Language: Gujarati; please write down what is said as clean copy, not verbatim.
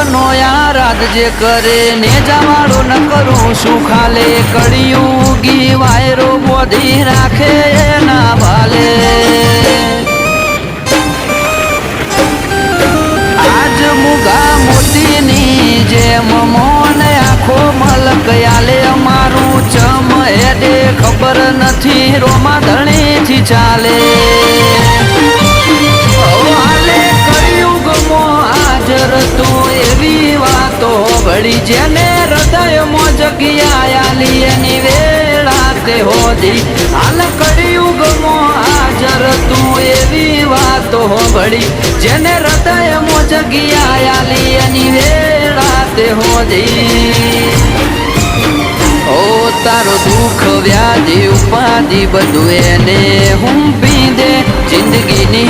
નો યાદ જે કરે ને જવાળો ન કરું શું ખાલે કળિયુગી વાયરો બોધી રાખે ના ભાલે આજ મુગા મોતીની જેમ મોન આખો મલક આલે અમારું ચમ હેડે ખબર નથી રોમા ધણીથી ચાલે વળી જેને હૃદયમાં જગ્યા આલી એની વેળા તે હોદી હાલ કળિયુગમાં હાજર તું એવી વાતો વળી જેને હૃદયમાં જગ્યા આલી એની વેળા તે હોદી ઓ તારો દુઃખ વ્યાધિ ઉપાધિ બધું એને હું પીંદે જિંદગીની